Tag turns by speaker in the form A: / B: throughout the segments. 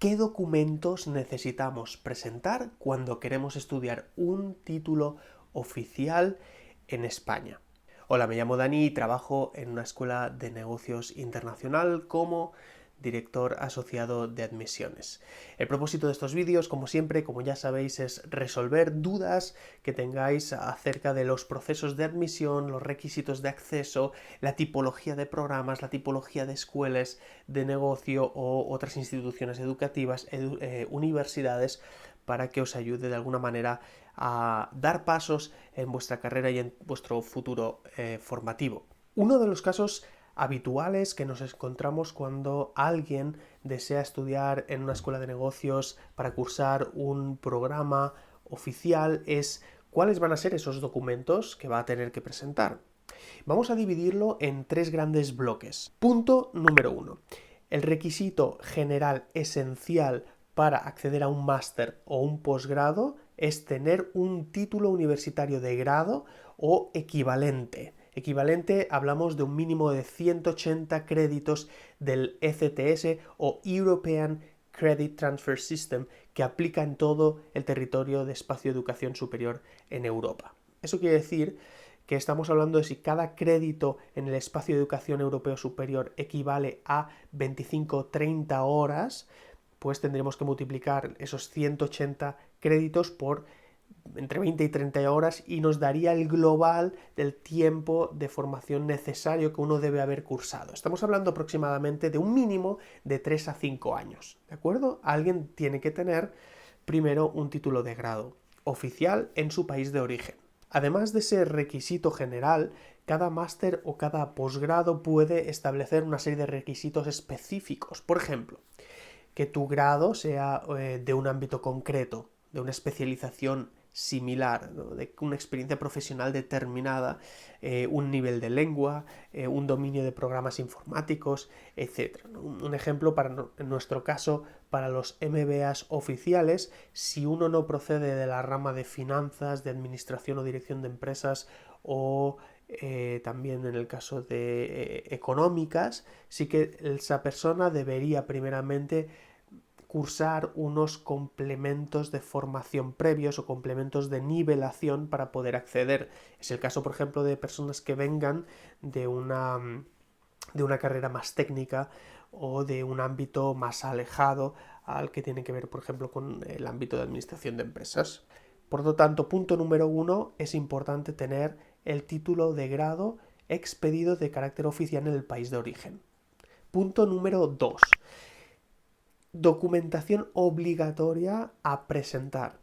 A: ¿Qué documentos necesitamos presentar cuando queremos estudiar un título oficial en España? Hola, me llamo Dani y trabajo en una escuela de negocios internacional como director asociado de admisiones. El propósito de estos vídeos, como siempre, como ya sabéis, es resolver dudas que tengáis acerca de los procesos de admisión, los requisitos de acceso, la tipología de programas, la tipología de escuelas de negocio o otras instituciones educativas, universidades, para que os ayude de alguna manera a dar pasos en vuestra carrera y en vuestro futuro formativo. Uno de los casos habituales que nos encontramos cuando alguien desea estudiar en una escuela de negocios para cursar un programa oficial es cuáles van a ser esos documentos que va a tener que presentar. Vamos a dividirlo en tres grandes bloques. Punto número 1. El requisito general esencial para acceder a un máster o un posgrado es tener un título universitario de grado o equivalente. Equivalente, hablamos de un mínimo de 180 créditos del ECTS o European Credit Transfer System, que aplica en todo el territorio de espacio de educación superior en Europa. Eso quiere decir que estamos hablando de si cada crédito en el espacio de educación europeo superior equivale a 25-30 horas, pues tendremos que multiplicar esos 180 créditos por entre 20 y 30 horas y nos daría el global del tiempo de formación necesario que uno debe haber cursado. Estamos hablando aproximadamente de un mínimo de 3 a 5 años, ¿de acuerdo? Alguien tiene que tener primero un título de grado oficial en su país de origen. Además de ese requisito general, cada máster o cada posgrado puede establecer una serie de requisitos específicos. Por ejemplo, que tu grado sea de un ámbito concreto, de una especialización similar, ¿no? De una experiencia profesional determinada, un nivel de lengua, un dominio de programas informáticos, etc. Un ejemplo en nuestro caso, para los MBAs oficiales, si uno no procede de la rama de finanzas, de administración o dirección de empresas o también en el caso de económicas, sí que esa persona debería primeramente cursar unos complementos de formación previos o complementos de nivelación para poder acceder. Es el caso, por ejemplo, de personas que vengan de una carrera más técnica o de un ámbito más alejado al que tiene que ver, por ejemplo, con el ámbito de administración de empresas. Por lo tanto, punto número 1, es importante tener el título de grado expedido de carácter oficial en el país de origen. Punto número 2. Documentación obligatoria a presentar.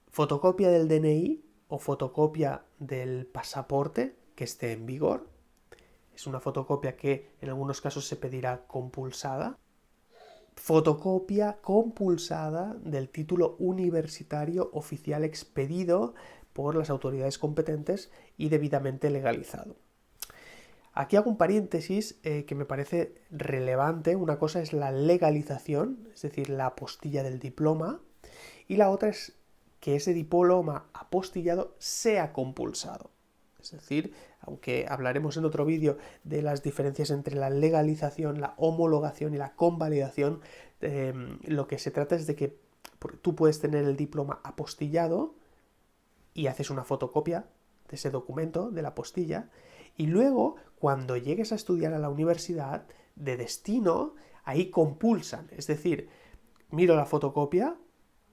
A: Fotocopia del DNI o fotocopia del pasaporte que esté en vigor. Es una fotocopia que en algunos casos se pedirá compulsada. Fotocopia compulsada del título universitario oficial expedido por las autoridades competentes y debidamente legalizado. Aquí hago un paréntesis que me parece relevante. Una cosa es la legalización, es decir, la apostilla del diploma, y la otra es que ese diploma apostillado sea compulsado. Es decir, aunque hablaremos en otro vídeo de las diferencias entre la legalización, la homologación y la convalidación, lo que se trata es de que tú puedes tener el diploma apostillado y haces una fotocopia de ese documento, de la apostilla, y luego, cuando llegues a estudiar a la universidad de destino, ahí compulsan. Es decir, miro la fotocopia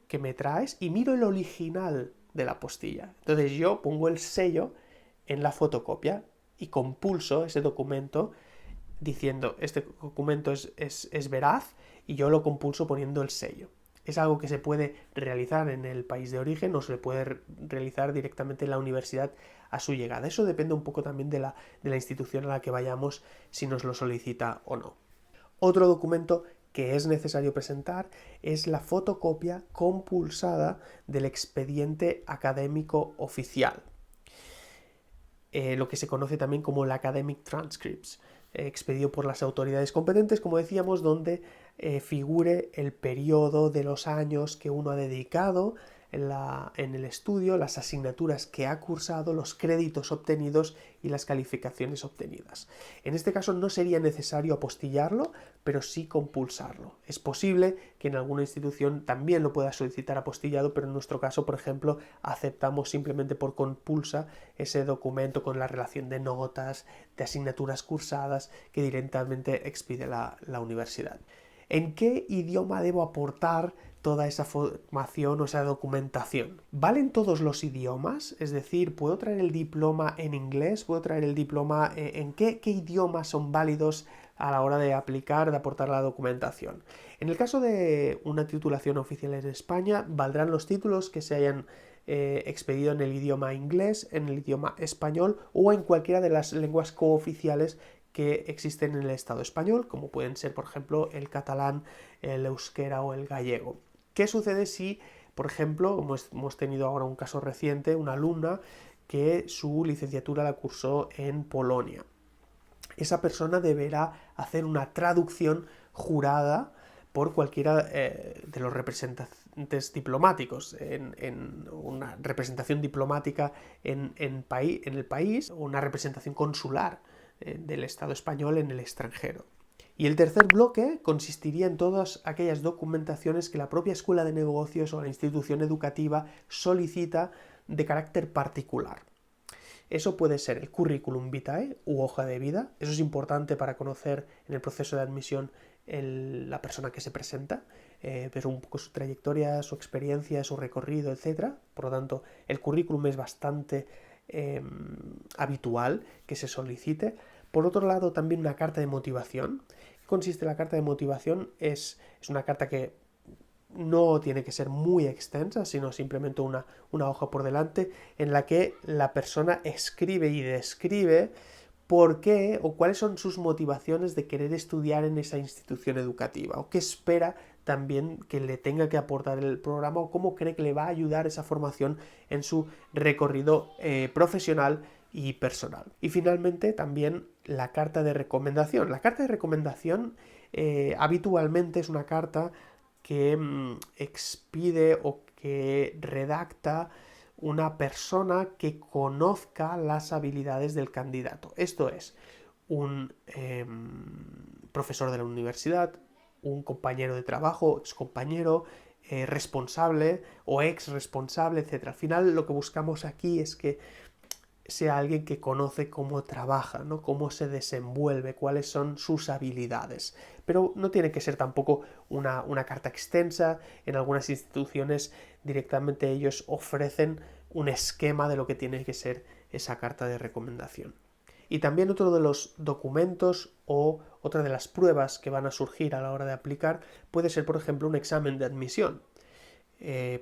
A: que me traes y miro el original de la apostilla. Entonces yo pongo el sello en la fotocopia y compulso ese documento diciendo este documento es veraz y yo lo compulso poniendo el sello. Es algo que se puede realizar en el país de origen o se puede realizar directamente en la universidad a su llegada. Eso depende un poco también de la institución a la que vayamos, si nos lo solicita o no. Otro documento que es necesario presentar es la fotocopia compulsada del expediente académico oficial, lo que se conoce también como el Academic Transcripts, expedido por las autoridades competentes, como decíamos, donde figure el periodo de los años que uno ha dedicado en el estudio, las asignaturas que ha cursado, los créditos obtenidos y las calificaciones obtenidas. En este caso no sería necesario apostillarlo, pero sí compulsarlo. Es posible que en alguna institución también lo pueda solicitar apostillado, pero en nuestro caso, por ejemplo, aceptamos simplemente por compulsa ese documento con la relación de notas, de asignaturas cursadas que directamente expide la universidad. ¿En qué idioma debo aportar toda esa formación o esa documentación? ¿Valen todos los idiomas? Es decir, ¿puedo traer el diploma en inglés? ¿Puedo traer el diploma en qué idiomas son válidos a la hora de aplicar, de aportar la documentación? En el caso de una titulación oficial en España, valdrán los títulos que se hayan expedido en el idioma inglés, en el idioma español o en cualquiera de las lenguas cooficiales que existen en el Estado español, como pueden ser, por ejemplo, el catalán, el euskera o el gallego. ¿Qué sucede si, por ejemplo, hemos tenido ahora un caso reciente, una alumna que su licenciatura la cursó en Polonia? Esa persona deberá hacer una traducción jurada por cualquiera de los representantes diplomáticos, en una representación diplomática en el país, o una representación consular del Estado español en el extranjero. Y el tercer bloque consistiría en todas aquellas documentaciones que la propia escuela de negocios o la institución educativa solicita de carácter particular. Eso puede ser el currículum vitae u hoja de vida. Eso es importante para conocer en el proceso de admisión la persona que se presenta, ver un poco su trayectoria, su experiencia, su recorrido, etc. Por lo tanto, el currículum es bastante habitual que se solicite. Por otro lado, también una carta de motivación. ¿Qué consiste la carta de motivación? Es una carta que no tiene que ser muy extensa, sino simplemente una hoja por delante en la que la persona escribe y describe por qué o cuáles son sus motivaciones de querer estudiar en esa institución educativa o qué espera también que le tenga que aportar el programa o cómo cree que le va a ayudar esa formación en su recorrido profesional y personal. Y finalmente también la carta de recomendación. La carta de recomendación habitualmente es una carta que expide o que redacta una persona que conozca las habilidades del candidato. Esto es, un profesor de la universidad, un compañero de trabajo, excompañero, responsable o ex responsable, etc. Al final lo que buscamos aquí es que sea alguien que conoce cómo trabaja, ¿no? Cómo se desenvuelve, cuáles son sus habilidades. Pero no tiene que ser tampoco una carta extensa. En algunas instituciones directamente ellos ofrecen un esquema de lo que tiene que ser esa carta de recomendación. Y también otro de los documentos o otra de las pruebas que van a surgir a la hora de aplicar puede ser, por ejemplo, un examen de admisión.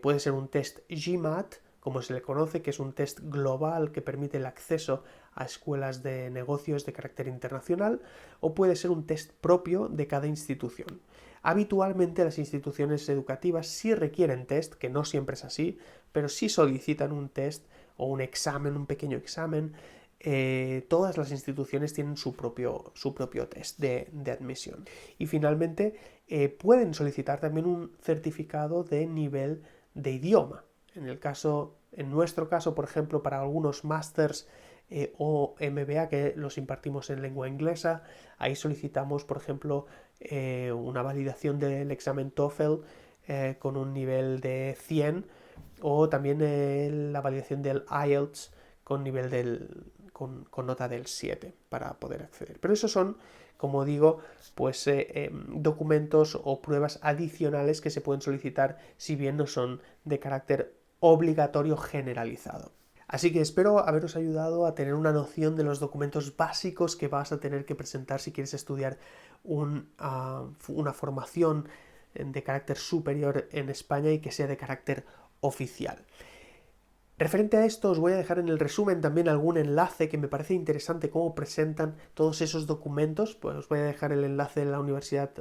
A: Puede ser un test GMAT, como se le conoce, que es un test global que permite el acceso a escuelas de negocios de carácter internacional, o puede ser un test propio de cada institución. Habitualmente las instituciones educativas sí requieren test, que no siempre es así, pero sí solicitan un test o un examen, un pequeño examen. Todas las instituciones tienen su propio test de admisión. Y finalmente pueden solicitar también un certificado de nivel de idioma. En nuestro caso, por ejemplo, para algunos másters o MBA que los impartimos en lengua inglesa, ahí solicitamos, por ejemplo, una validación del examen TOEFL con un nivel de 100 o también la validación del IELTS con con nota del 7 para poder acceder. Pero esos son, como digo, pues documentos o pruebas adicionales que se pueden solicitar si bien no son de carácter obligatorio generalizado. Así que espero haberos ayudado a tener una noción de los documentos básicos que vas a tener que presentar si quieres estudiar una formación de carácter superior en España y que sea de carácter oficial. Referente a esto, os voy a dejar en el resumen también algún enlace que me parece interesante cómo presentan todos esos documentos. Pues os voy a dejar el enlace de la Universidad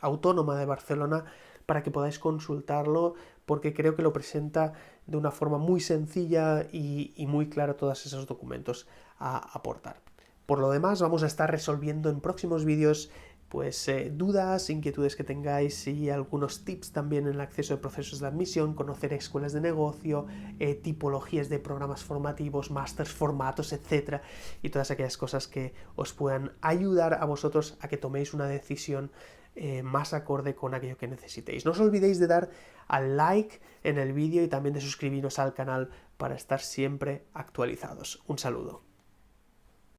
A: Autónoma de Barcelona para que podáis consultarlo, porque creo que lo presenta de una forma muy sencilla y muy clara todos esos documentos a aportar. Por lo demás, vamos a estar resolviendo en próximos vídeos pues dudas, inquietudes que tengáis y algunos tips también en el acceso de procesos de admisión, conocer escuelas de negocio, tipologías de programas formativos, másters, formatos, etcétera, y todas aquellas cosas que os puedan ayudar a vosotros a que toméis una decisión más acorde con aquello que necesitéis. No os olvidéis de dar al like en el vídeo y también de suscribiros al canal para estar siempre actualizados. Un saludo.